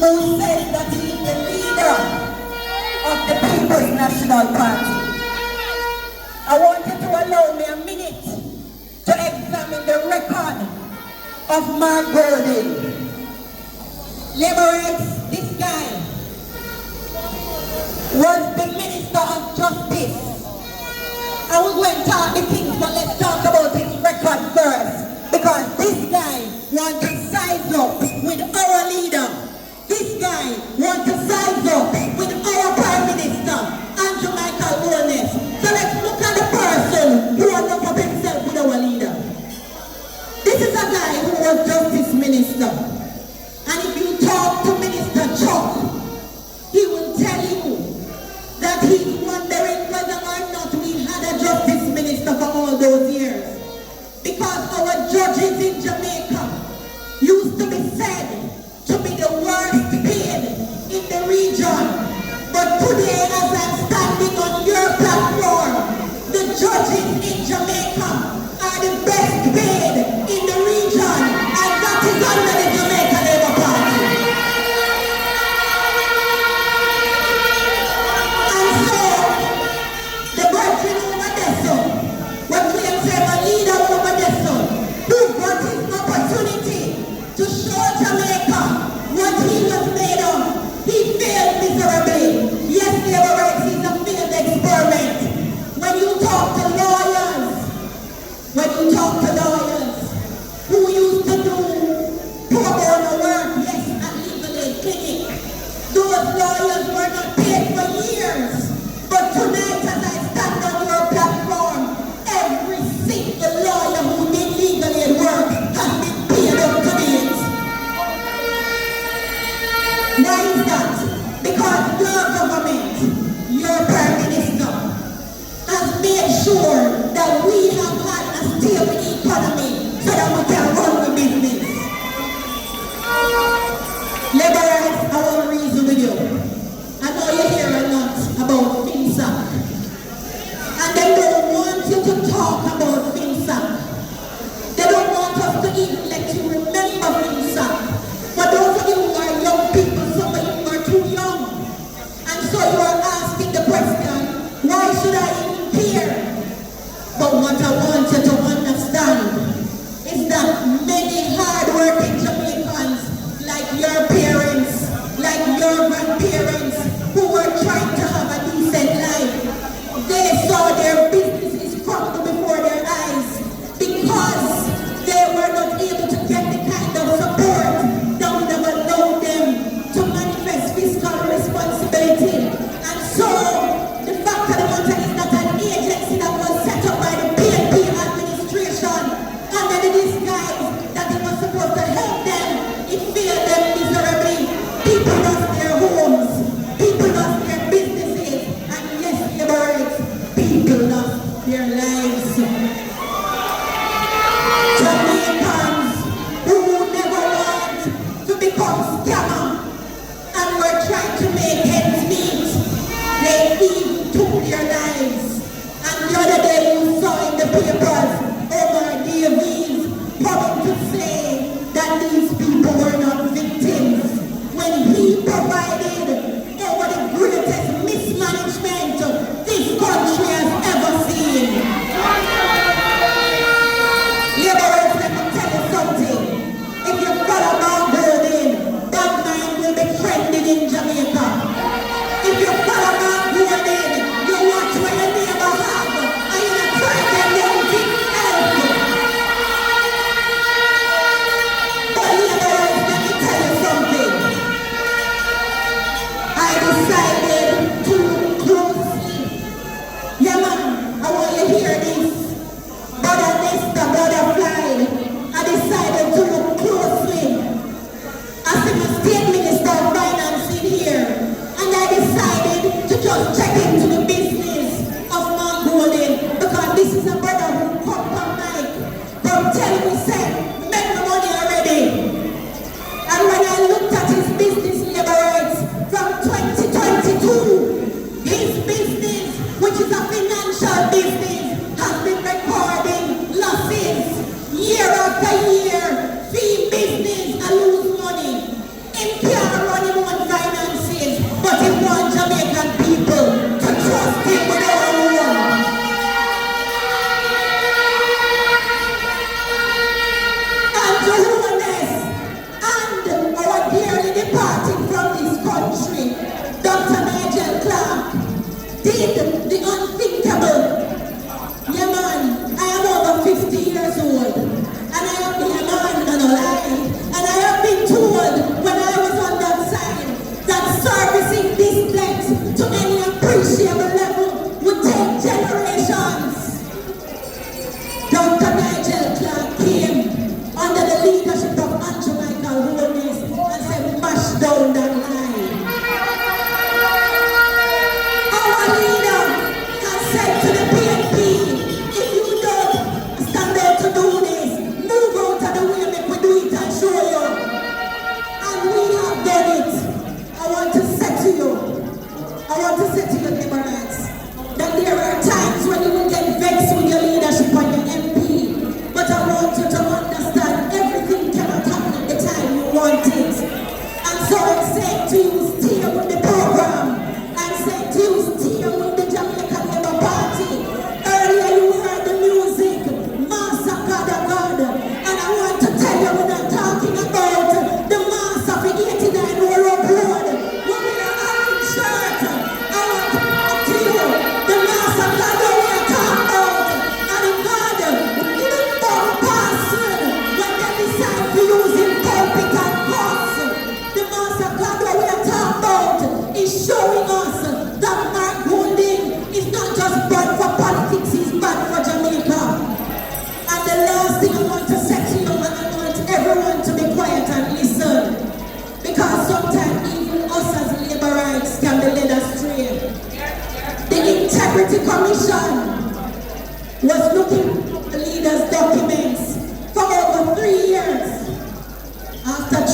who says that he is the leader of the People's National Party. I want you to allow me a minute to examine the record of Mark Golding. Liberates, this guy was the Minister of Justice. I will go and talk the things, but let's talk about his record first. Because this guy wants to size up with our leader. This guy wants to size up with our Prime Minister, Andrew Michael Holness. So let's look at the person who has up himself with our leader. This is a guy who was Justice Minister. And if you talk to Minister Chuck, he will tell you that he's wondering whether or not we had a Justice Minister for all those years. Because our judges in Jamaica used to be said to be the worst paid in the region. But today, as I'm standing on your platform, the judges in Jamaica are the best paid in the region. And that is under the Jamaican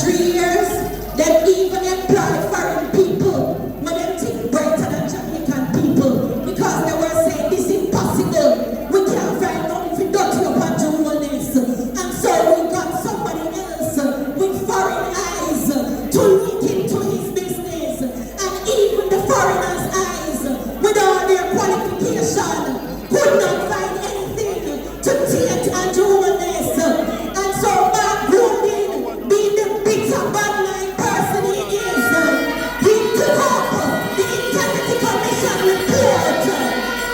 3 years, they even employ foreign people when they think better than Jamaican people because they were saying this is impossible. We can't find nothing for dirty up on Journalist. And so we got somebody else with foreign eyes to look into his business. And even the foreigners' eyes, with all their qualification, could not find anything to take and Journalist. And so Mark Rubin, being the bitter badline person he is, he took up the Integrity Commission report.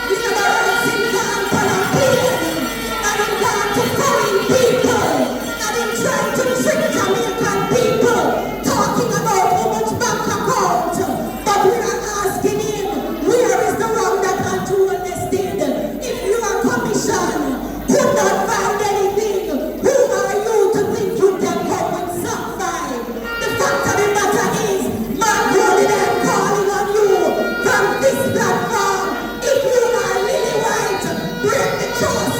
Labor rights in camp and a plane, and he gone to foreign people, and he tried to trick Jamaican people, talking about how much bank account. But we are asking him, where is the wrong that Andrew Holness did? If your commission could not find anything, who are you to think you can come with some five? The fact of the matter is, Mark Rubin, I'm calling on you from this platform. If you are really right, break the trust,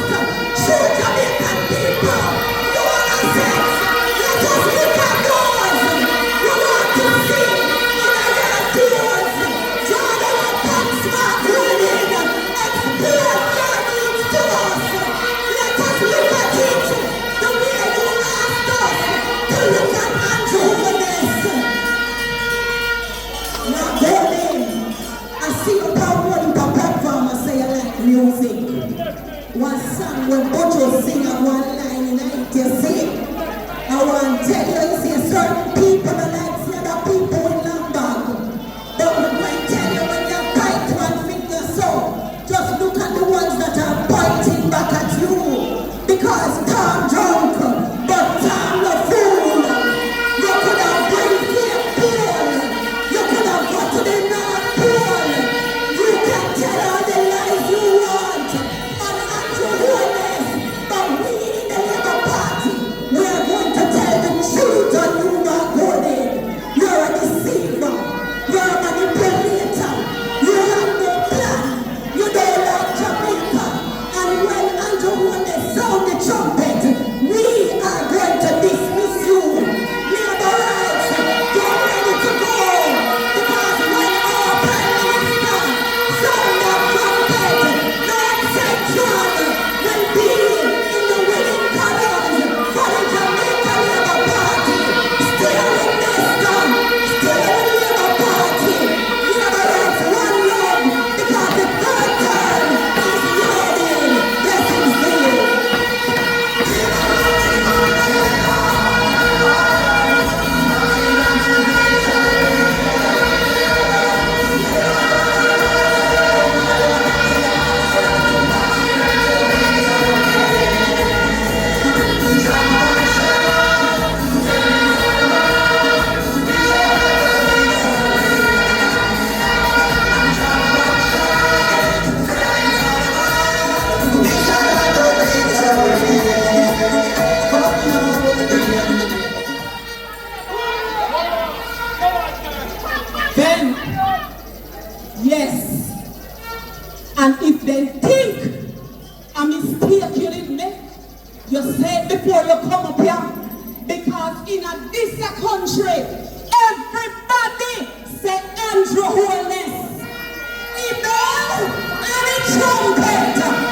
show Jamaican people. You want to say, let us look at those. You want to see in our tears. Draw the weapons, Mark Rubin. Explain your needs to us. Let us look at it the way you asked us to look at Andrew Holness. Now, Golden, I see you proud platform and say you like music. One song when Ocho sing and one line in it, you see? I want to tell you, you see, certain people are like the other people in Lombard. But we're going to tell you when you point one finger so, just look at the ones that are pointing back at you. Because Tom drunk, but Tom the fool. You could have bring here pool. You could have got to the North Pole. You can tell all the lies you want on Andrew Holness, but we in the Labour Party, we are going to tell the truth on you, Mark Rubin. You're a deceiver. You're a manipulator. You have no plan. You don't like Jamaica. And when Andrew Holness sound the trumpet, we are going to dismiss you. Labour rights, get ready to go. Because when our Prime Minister sound that trumpet, North Central will be in the winning columns for the Jamaica Labour Party. Stay with Nestor. Stay with Labour Party. Labour rights, one love, because the third term is loaded. Blessings to you. Then, yes, and if they think a mistake you didn't make, you say it before you come up here, because in this country, everybody say Andrew Holness. He knows and he trumpet.